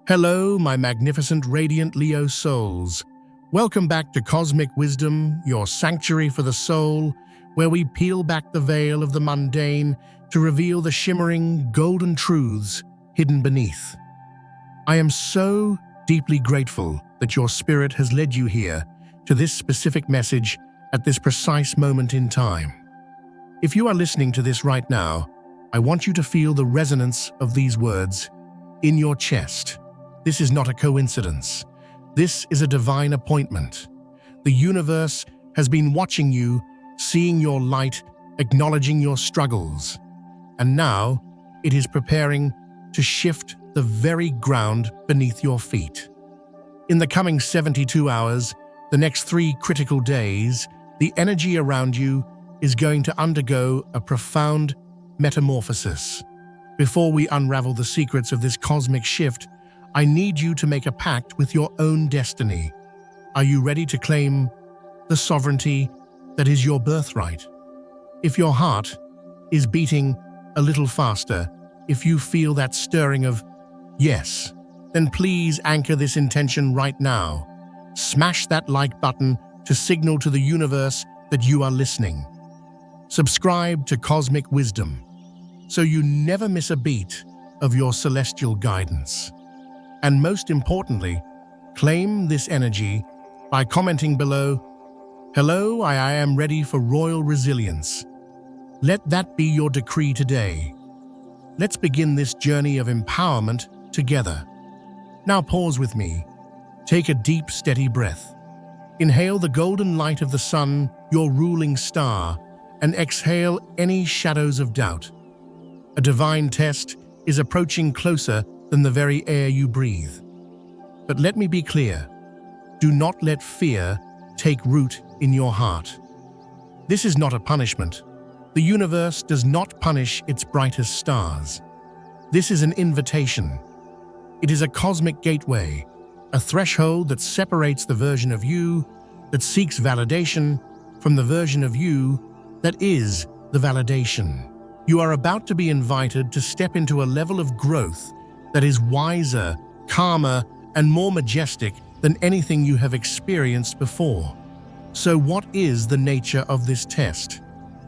Hello, my magnificent, radiant Leo souls. Welcome back to Cosmic Wisdom, your sanctuary for the soul, where we peel back the veil of the mundane to reveal the shimmering, golden truths hidden beneath. I am so deeply grateful that your spirit has led you here to this specific message at this precise moment in time. If you are listening to this right now, I want you to feel the resonance of these words in your chest. This is not a coincidence. This is a divine appointment. The universe has been watching you, seeing your light, acknowledging your struggles. And now it is preparing to shift the very ground beneath your feet. In the coming 72 hours, the next 3 critical days, the energy around you is going to undergo a profound metamorphosis. Before we unravel the secrets of this cosmic shift, I need you to make a pact with your own destiny. Are you ready to claim the sovereignty that is your birthright? If your heart is beating a little faster, if you feel that stirring of yes, then please anchor this intention right now. Smash that like button to signal to the universe that you are listening. Subscribe to Cosmic Wisdom so you never miss a beat of your celestial guidance. And most importantly, claim this energy by commenting below, "Hello, I am ready for royal resilience." Let that be your decree today. Let's begin this journey of empowerment together. Now pause with me. Take a deep, steady breath. Inhale the golden light of the sun, your ruling star, and exhale any shadows of doubt. A divine test is approaching closer than the very air you breathe. But let me be clear, do not let fear take root in your heart. This is not a punishment. The universe does not punish its brightest stars. This is an invitation. It is a cosmic gateway, a threshold that separates the version of you that seeks validation from the version of you that is the validation. You are about to be invited to step into a level of growth that is wiser, calmer, and more majestic than anything you have experienced before. So what is the nature of this test?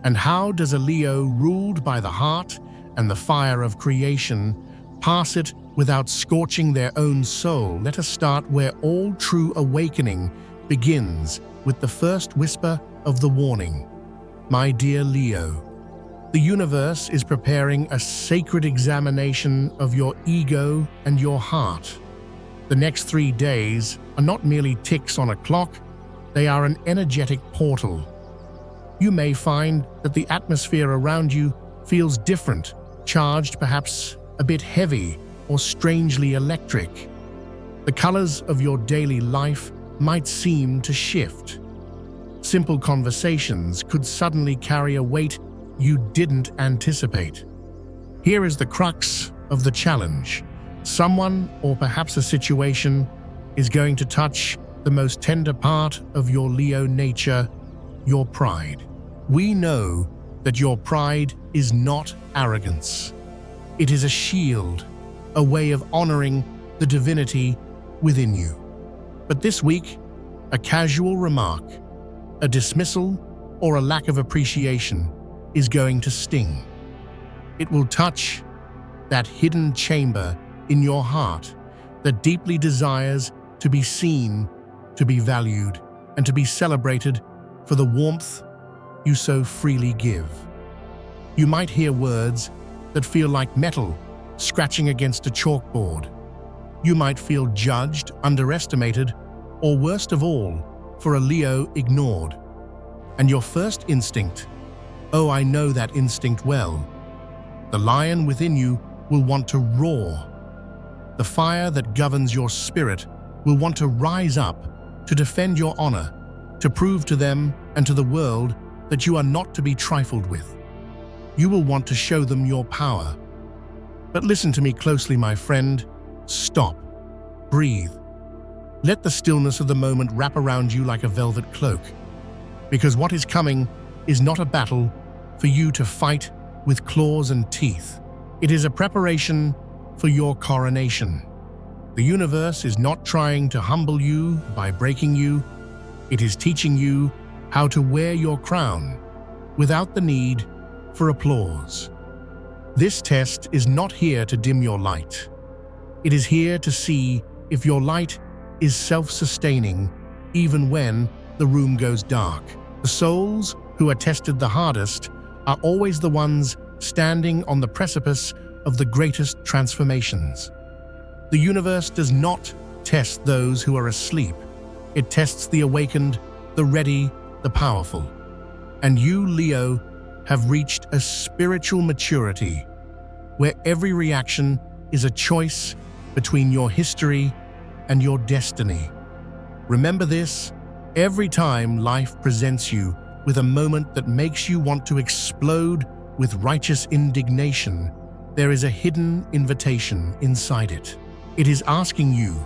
And how does a Leo ruled by the heart and the fire of creation pass it without scorching their own soul? Let us start where all true awakening begins, with the first whisper of the warning. My dear Leo, the universe is preparing a sacred examination of your ego and your heart. The next 3 days are not merely ticks on a clock, they are an energetic portal. You may find that the atmosphere around you feels different, charged, perhaps a bit heavy or strangely electric. The colors of your daily life might seem to shift. Simple conversations could suddenly carry a weight you didn't anticipate. Here is the crux of the challenge. Someone, or perhaps a situation, is going to touch the most tender part of your Leo nature, your pride. We know that your pride is not arrogance. It is a shield, a way of honoring the divinity within you. But this week, a casual remark, a dismissal, or a lack of appreciation is going to sting. It will touch that hidden chamber in your heart that deeply desires to be seen, to be valued, and to be celebrated for the warmth you so freely give. You might hear words that feel like metal scratching against a chalkboard. You might feel judged, underestimated, or worst of all, for a Leo ignored. And your first instinct, oh, I know that instinct well. The lion within you will want to roar. The fire that governs your spirit will want to rise up to defend your honor, to prove to them and to the world that you are not to be trifled with. You will want to show them your power. But listen to me closely, my friend. Stop. Breathe. Let the stillness of the moment wrap around you like a velvet cloak. Because what is coming is not a battle for you to fight with claws and teeth. It is a preparation for your coronation. The universe is not trying to humble you by breaking you. It is teaching you how to wear your crown without the need for applause. This test is not here to dim your light. It is here to see if your light is self-sustaining even when the room goes dark. The souls who are tested the hardest are always the ones standing on the precipice of the greatest transformations. The universe does not test those who are asleep. It tests the awakened, the ready, the powerful. And you, Leo, have reached a spiritual maturity where every reaction is a choice between your history and your destiny. Remember this: every time life presents you with a moment that makes you want to explode with righteous indignation, there is a hidden invitation inside it. It is asking you,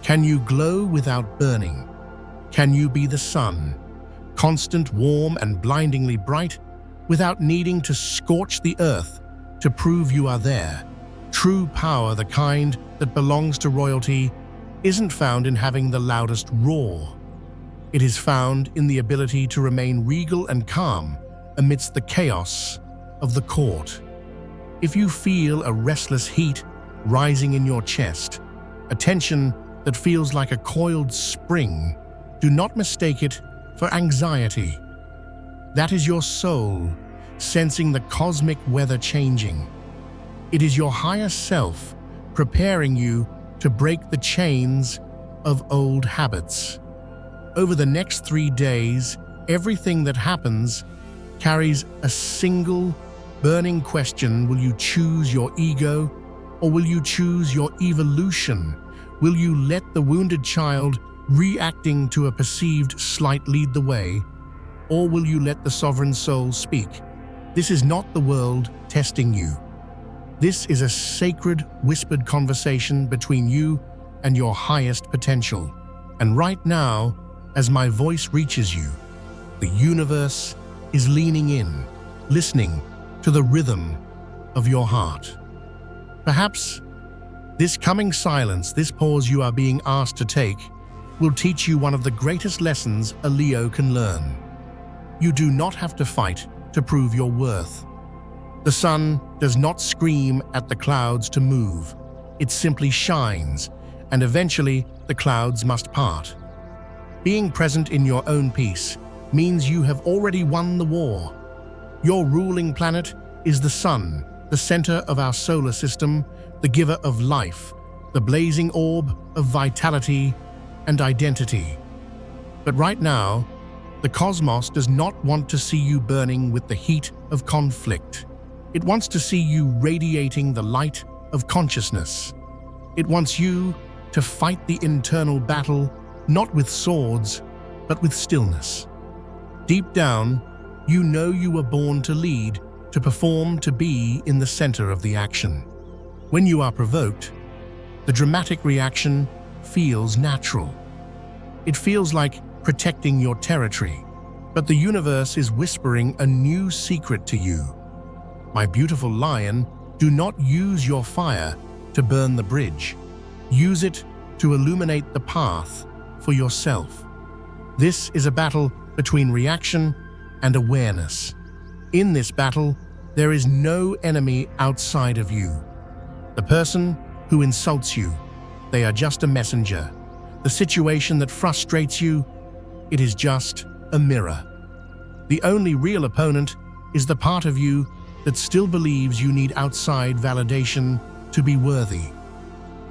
can you glow without burning? Can you be the sun, constant, warm, and blindingly bright, without needing to scorch the earth to prove you are there? True power, the kind that belongs to royalty, isn't found in having the loudest roar. It is found in the ability to remain regal and calm amidst the chaos of the court. If you feel a restless heat rising in your chest, a tension that feels like a coiled spring, do not mistake it for anxiety. That is your soul sensing the cosmic weather changing. It is your higher self preparing you to break the chains of old habits. Over the next 3 days, everything that happens carries a single burning question. Will you choose your ego, or will you choose your evolution? Will you let the wounded child reacting to a perceived slight lead the way, or will you let the sovereign soul speak? This is not the world testing you. This is a sacred, whispered conversation between you and your highest potential. And right now, as my voice reaches you, the universe is leaning in, listening to the rhythm of your heart. Perhaps this coming silence, this pause you are being asked to take, will teach you one of the greatest lessons a Leo can learn. You do not have to fight to prove your worth. The sun does not scream at the clouds to move. It simply shines, and eventually the clouds must part. Being present in your own peace means you have already won the war. Your ruling planet is the sun, the center of our solar system, the giver of life, the blazing orb of vitality and identity. But right now, the cosmos does not want to see you burning with the heat of conflict. It wants to see you radiating the light of consciousness. It wants you to fight the internal battle, not with swords, but with stillness. Deep down, you know you were born to lead, to perform, to be in the center of the action. When you are provoked, the dramatic reaction feels natural. It feels like protecting your territory, but the universe is whispering a new secret to you. My beautiful lion, do not use your fire to burn the bridge. Use it to illuminate the path for yourself. This is a battle between reaction and awareness. In this battle, there is no enemy outside of you. The person who insults you, they are just a messenger. The situation that frustrates you, it is just a mirror. The only real opponent is the part of you that still believes you need outside validation to be worthy.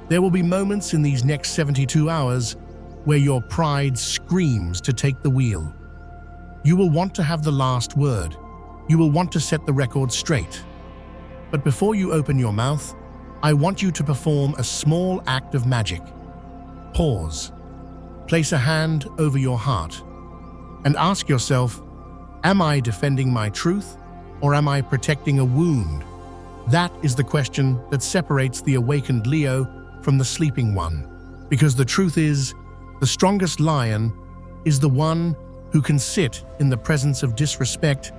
There will be moments in these next 72 hours where your pride screams to take the wheel. You will want to have the last word. You will want to set the record straight. But before you open your mouth, I want you to perform a small act of magic. Pause. Place a hand over your heart and ask yourself, am I defending my truth, or am I protecting a wound? That is the question that separates the awakened Leo from the sleeping one. Because the truth is, the strongest lion is the one who can sit in the presence of disrespect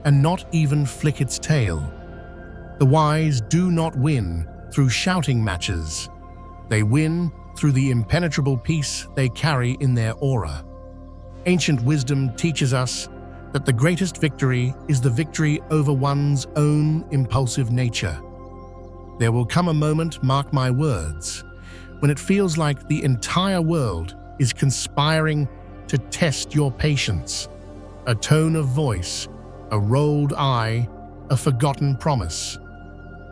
and not even flick its tail. The wise do not win through shouting matches. They win through the impenetrable peace they carry in their aura. Ancient wisdom teaches us that the greatest victory is the victory over one's own impulsive nature. There will come a moment, mark my words, when it feels like the entire world is conspiring to test your patience. A tone of voice, a rolled eye, a forgotten promise.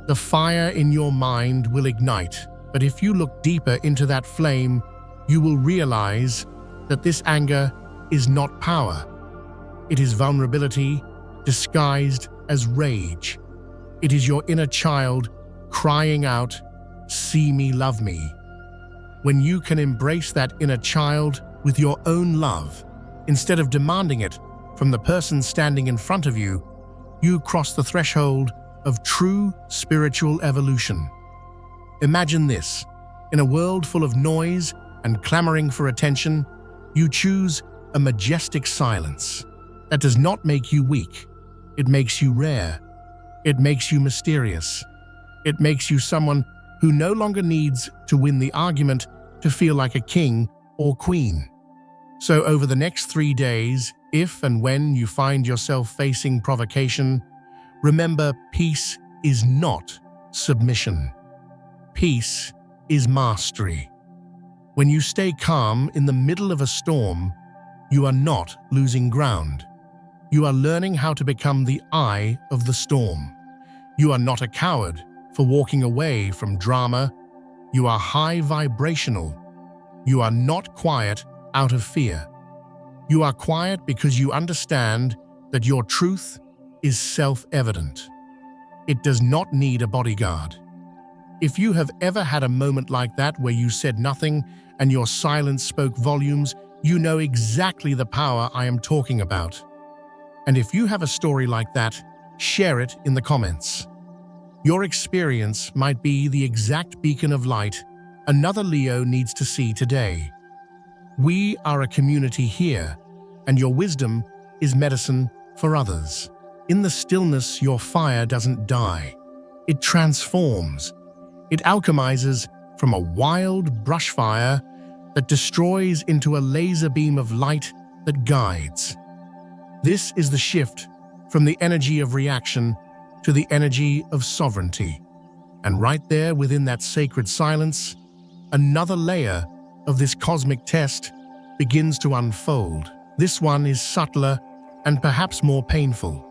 The fire in your mind will ignite, but if you look deeper into that flame, you will realize that this anger is not power. It is vulnerability disguised as rage. It is your inner child crying out, "See me, love me." When you can embrace that inner child with your own love, instead of demanding it from the person standing in front of you, you cross the threshold of true spiritual evolution. Imagine this: in a world full of noise and clamoring for attention, you choose a majestic silence. That does not make you weak. It makes you rare. It makes you mysterious. It makes you someone who no longer needs to win the argument to feel like a king or queen. So over the next 3 days, if and when you find yourself facing provocation, remember, peace is not submission. Peace is mastery. When you stay calm in the middle of a storm, you are not losing ground. You are learning how to become the eye of the storm. You are not a coward for walking away from drama. You are high vibrational. You are not quiet out of fear. You are quiet because you understand that your truth is self-evident. It does not need a bodyguard. If you have ever had a moment like that where you said nothing and your silence spoke volumes, you know exactly the power I am talking about. And if you have a story like that, share it in the comments. Your experience might be the exact beacon of light another Leo needs to see today. We are a community here, and your wisdom is medicine for others. In the stillness, your fire doesn't die. It transforms. It alchemizes from a wild brush fire that destroys into a laser beam of light that guides. This is the shift from the energy of reaction to the energy of sovereignty. And right there within that sacred silence, another layer of this cosmic test begins to unfold. This one is subtler and perhaps more painful.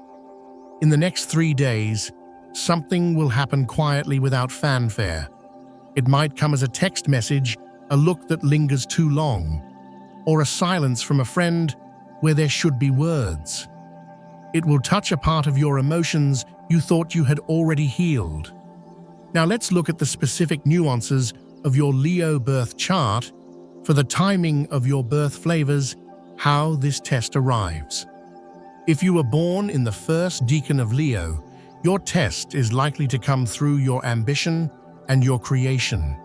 In the next 3 days, something will happen quietly without fanfare. It might come as a text message, a look that lingers too long, or a silence from a friend where there should be words. It will touch a part of your emotions you thought you had already healed. Now let's look at the specific nuances of your Leo birth chart for the timing of your birth flavors, how this test arrives. If you were born in the first decan of Leo, your test is likely to come through your ambition and your creation.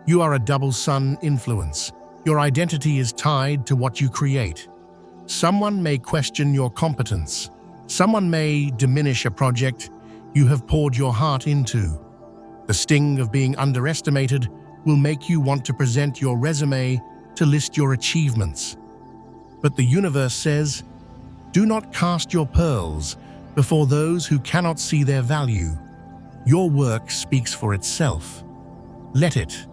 You are a double sun influence. Your identity is tied to what you create. Someone may question your competence. Someone may diminish a project you have poured your heart into. The sting of being underestimated will make you want to present your resume to list your achievements. But the universe says, do not cast your pearls before those who cannot see their value. Your work speaks for itself. Let it.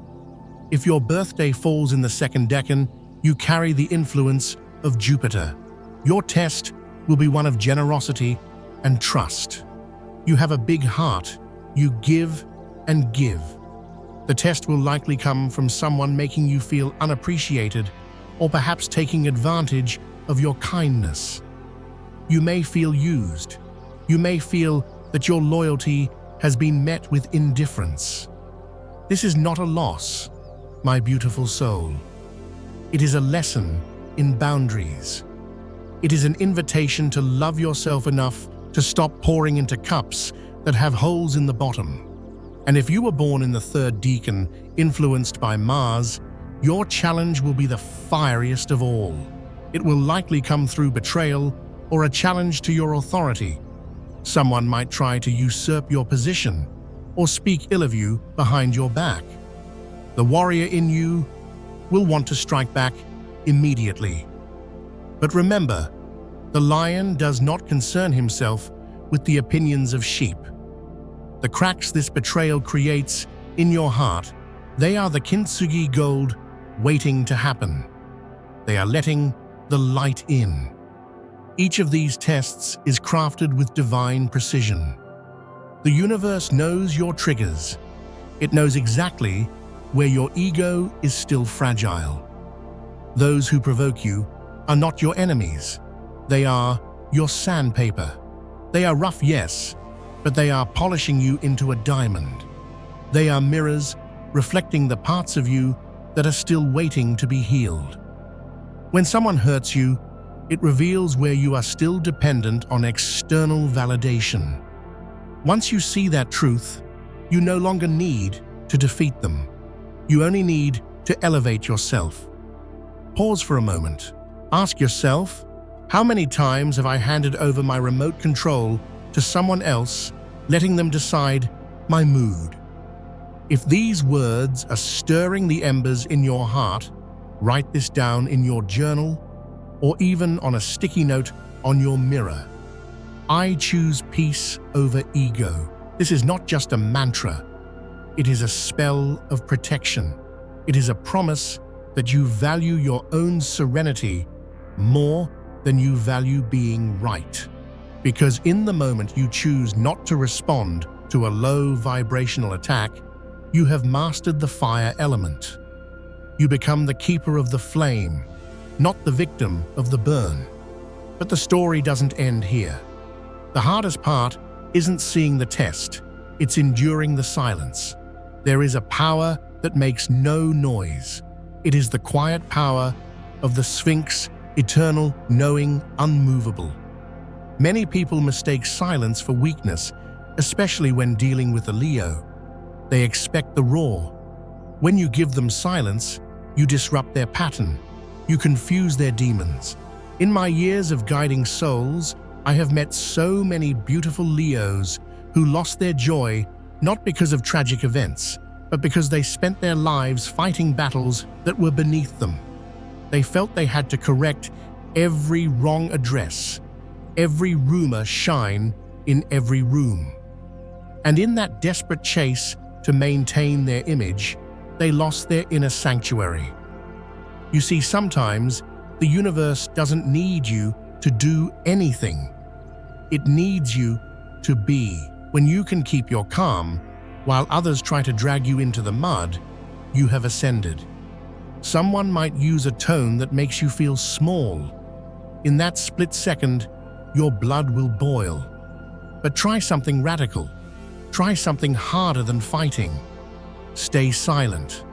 If your birthday falls in the second decan, you carry the influence of Jupiter. Your test will be one of generosity and trust. You have a big heart. You give and give. The test will likely come from someone making you feel unappreciated or perhaps taking advantage of your kindness. You may feel used. You may feel that your loyalty has been met with indifference. This is not a loss, my beautiful soul. It is a lesson in boundaries. It is an invitation to love yourself enough to stop pouring into cups that have holes in the bottom. And if you were born in the third decan, influenced by Mars, your challenge will be the fieriest of all. It will likely come through betrayal or a challenge to your authority. Someone might try to usurp your position or speak ill of you behind your back. The warrior in you will want to strike back immediately. But remember, the lion does not concern himself with the opinions of sheep. The cracks this betrayal creates in your heart, they are the kintsugi gold waiting to happen. They are letting the light in. Each of these tests is crafted with divine precision. The universe knows your triggers. It knows exactly where your ego is still fragile. Those who provoke you are not your enemies. They are your sandpaper. They are rough, yes, but they are polishing you into a diamond. They are mirrors reflecting the parts of you that are still waiting to be healed. When someone hurts you, it reveals where you are still dependent on external validation. Once you see that truth, you no longer need to defeat them. You only need to elevate yourself. Pause for a moment. Ask yourself, how many times have I handed over my remote control to someone else, letting them decide my mood? If these words are stirring the embers in your heart, write this down in your journal or even on a sticky note on your mirror. I choose peace over ego. This is not just a mantra. It is a spell of protection. It is a promise that you value your own serenity more than you value being right. Because in the moment you choose not to respond to a low vibrational attack, you have mastered the fire element. You become the keeper of the flame, not the victim of the burn. But the story doesn't end here. The hardest part isn't seeing the test, it's enduring the silence. There is a power that makes no noise. It is the quiet power of the Sphinx, eternal, knowing, unmovable. Many people mistake silence for weakness, especially when dealing with a Leo. They expect the roar. When you give them silence, you disrupt their pattern. You confuse their demons. In my years of guiding souls, I have met so many beautiful Leos who lost their joy not because of tragic events, but because they spent their lives fighting battles that were beneath them. They felt they had to correct every wrong address, every rumor shine in every room. And in that desperate chase to maintain their image, they lost their inner sanctuary. You see, sometimes the universe doesn't need you to do anything. It needs you to be. When you can keep your calm, while others try to drag you into the mud, you have ascended. Someone might use a tone that makes you feel small. In that split second, your blood will boil. But try something radical. Try something harder than fighting. Stay silent.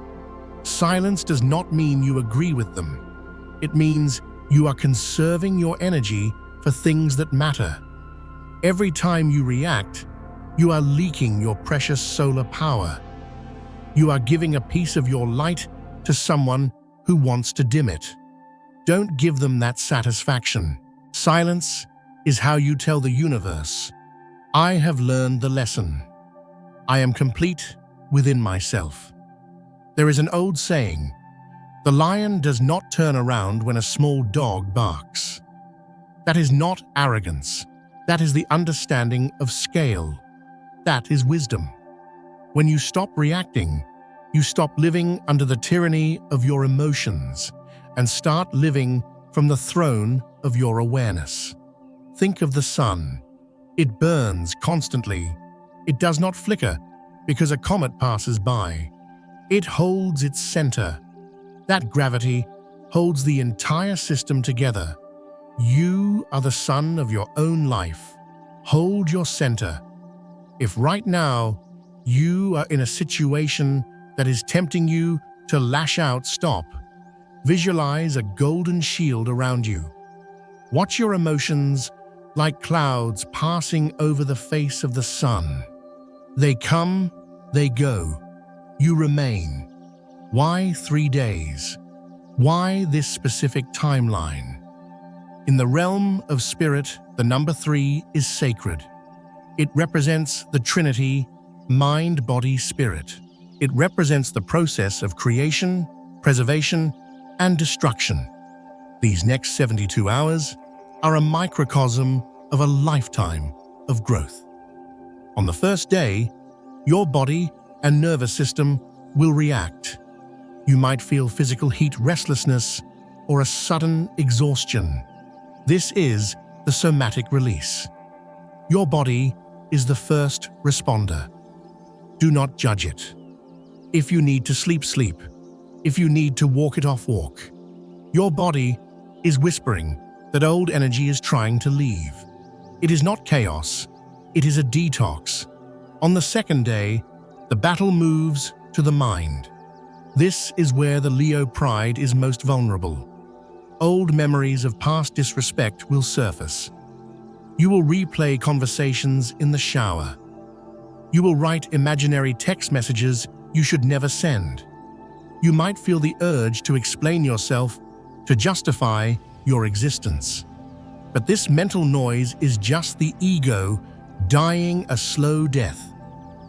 Silence does not mean you agree with them. It means you are conserving your energy for things that matter. Every time you react, you are leaking your precious solar power. You are giving a piece of your light to someone who wants to dim it. Don't give them that satisfaction. Silence is how you tell the universe, I have learned the lesson. I am complete within myself. There is an old saying, the lion does not turn around when a small dog barks. That is not arrogance. That is the understanding of scale. That is wisdom. When you stop reacting, you stop living under the tyranny of your emotions and start living from the throne of your awareness. Think of the sun. It burns constantly. It does not flicker because a comet passes by. It holds its center. That gravity holds the entire system together. You are the sun of your own life. Hold your center. If right now you are in a situation that is tempting you to lash out, stop. Visualize a golden shield around you. Watch your emotions like clouds passing over the face of the sun. They come, they go. You remain. Why 3 days? Why this specific timeline? In the realm of spirit, the number 3 is sacred. It represents the Trinity, mind, body, spirit. It represents the process of creation, preservation, and destruction. These next 72 hours are a microcosm of a lifetime of growth. On the first day, your body and nervous system will react. You might feel physical heat, restlessness, or a sudden exhaustion. This is the somatic release. Your body is the first responder. Do not judge it. If you need to sleep, sleep. If you need to walk it off, walk. Your body is whispering that old energy is trying to leave. It is not chaos. It is a detox. On the second day, the battle moves to the mind. This is where the Leo pride is most vulnerable. Old memories of past disrespect will surface. You will replay conversations in the shower. You will write imaginary text messages you should never send. You might feel the urge to explain yourself, to justify your existence. But this mental noise is just the ego dying a slow death.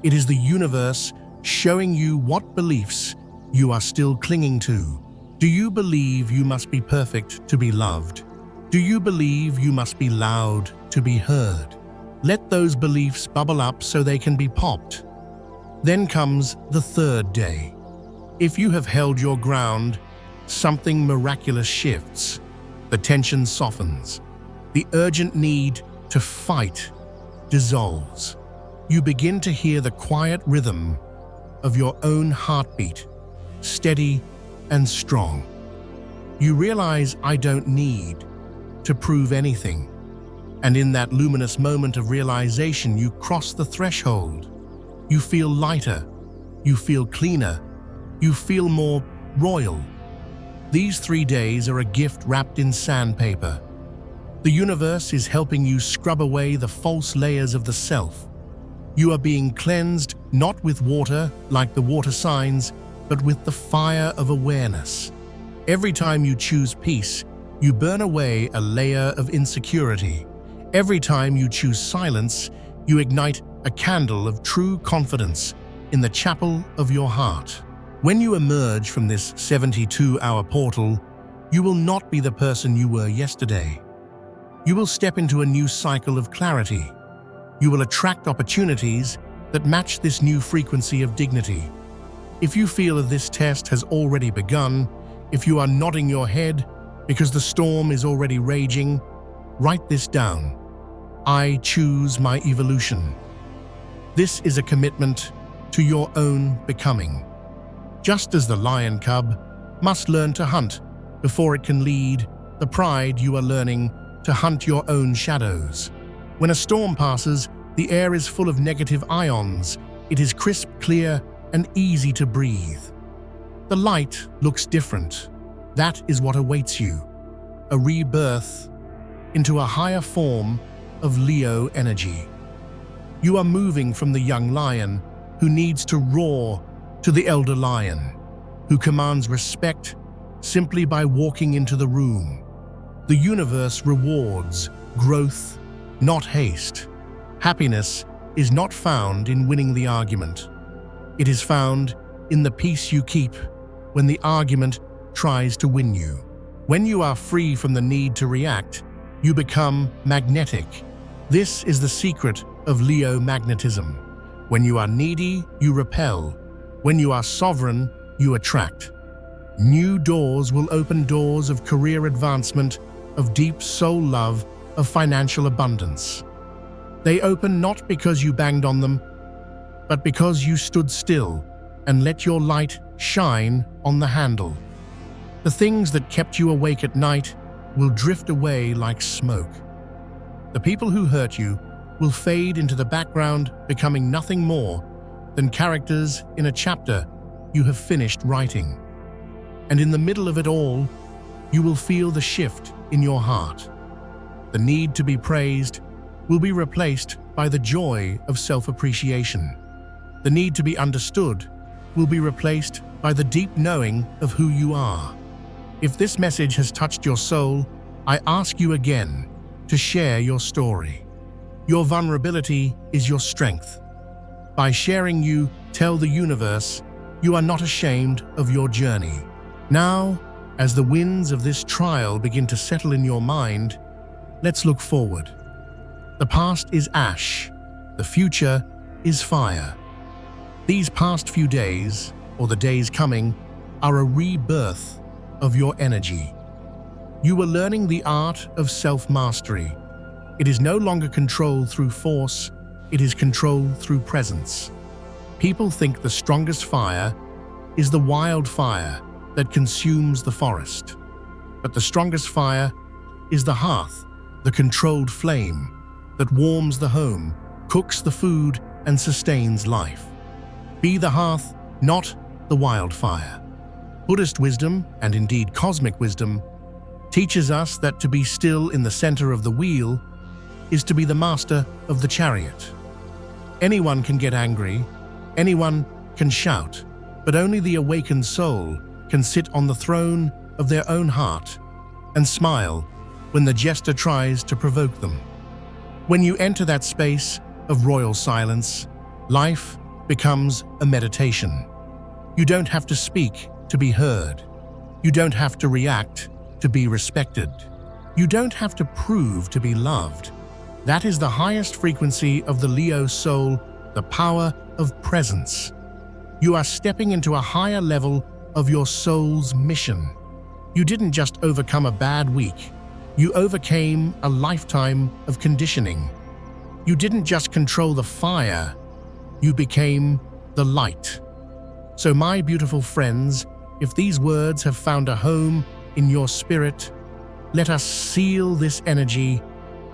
It is the universe showing you what beliefs you are still clinging to. Do you believe you must be perfect to be loved? Do you believe you must be loud to be heard? Let those beliefs bubble up so they can be popped. Then comes the third day. If you have held your ground, something miraculous shifts. The tension softens. The urgent need to fight dissolves. You begin to hear the quiet rhythm of your own heartbeat, steady and strong. You realize, I don't need to prove anything. And in that luminous moment of realization, you cross the threshold. You feel lighter, you feel cleaner, you feel more royal. These 3 days are a gift wrapped in sandpaper. The universe is helping you scrub away the false layers of the self. You are being cleansed not with water, like the water signs, but with the fire of awareness. Every time you choose peace, you burn away a layer of insecurity. Every time you choose silence, you ignite a candle of true confidence in the chapel of your heart. When you emerge from this 72-hour portal, you will not be the person you were yesterday. You will step into a new cycle of clarity. You will attract opportunities that match this new frequency of dignity. If you feel that this test has already begun, if you are nodding your head because the storm is already raging, write this down. I choose my evolution. This is a commitment to your own becoming. Just as the lion cub must learn to hunt before it can lead, the pride you are learning to hunt your own shadows. When a storm passes, the air is full of negative ions. It is crisp, clear, and easy to breathe. The light looks different. That is what awaits you. A rebirth into a higher form of Leo energy. You are moving from the young lion who needs to roar to the elder lion who commands respect simply by walking into the room. The universe rewards growth, not haste. Happiness is not found in winning the argument. It is found in the peace you keep when the argument tries to win you. When you are free from the need to react, you become magnetic. This is the secret of Leo magnetism. When you are needy, you repel. When you are sovereign, you attract. New doors will open, doors of career advancement, of deep soul love, of financial abundance. They open not because you banged on them, but because you stood still and let your light shine on the handle. The things that kept you awake at night will drift away like smoke. The people who hurt you will fade into the background, becoming nothing more than characters in a chapter you have finished writing. And in the middle of it all, you will feel the shift in your heart. The need to be praised will be replaced by the joy of self-appreciation. The need to be understood will be replaced by the deep knowing of who you are. If this message has touched your soul, I ask you again to share your story. Your vulnerability is your strength. By sharing, you tell the universe You are not ashamed of your journey. Now, as the winds of this trial begin to settle in your mind, let's look forward. The past is ash. The future is fire. These past few days, or the days coming, are a rebirth of your energy. You are learning the art of self-mastery. It is no longer controlled through force, it is controlled through presence. People think the strongest fire is the wildfire that consumes the forest. But the strongest fire is the hearth, the controlled flame that warms the home, cooks the food, and sustains life. Be the hearth, not the wildfire. Buddhist wisdom, and indeed cosmic wisdom, teaches us that to be still in the center of the wheel is to be the master of the chariot. Anyone can get angry, anyone can shout, but only the awakened soul can sit on the throne of their own heart and smile when the jester tries to provoke them. When you enter that space of royal silence, life becomes a meditation. You don't have to speak to be heard. You don't have to react to be respected. You don't have to prove to be loved. That is the highest frequency of the Leo soul, the power of presence. You are stepping into a higher level of your soul's mission. You didn't just overcome a bad week. You overcame a lifetime of conditioning. You didn't just control the fire. You became the light. So my beautiful friends, if these words have found a home in your spirit, let us seal this energy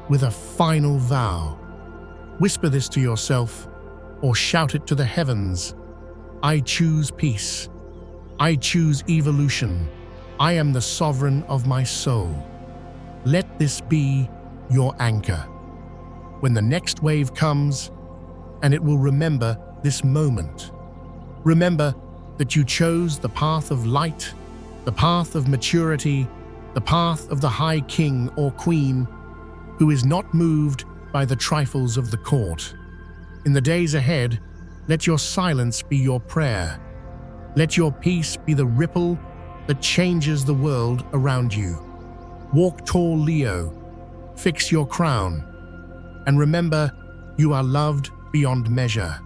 with a final vow. Whisper this to yourself or shout it to the heavens. I choose peace. I choose evolution. I am the sovereign of my soul. Let this be your anchor. When the next wave comes, and it will remember this moment. Remember that you chose the path of light, the path of maturity, the path of the high king or queen who is not moved by the trifles of the court. In the days ahead, let your silence be your prayer. Let your peace be the ripple that changes the world around you. Walk tall, Leo. Fix your crown. And remember, you are loved beyond measure.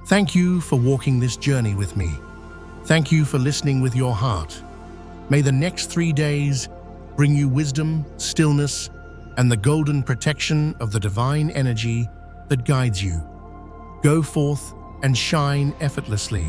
Thank you for walking this journey with me. Thank you for listening with your heart. May the next 3 days bring you wisdom, stillness, and the golden protection of the divine energy that guides you. Go forth and shine effortlessly.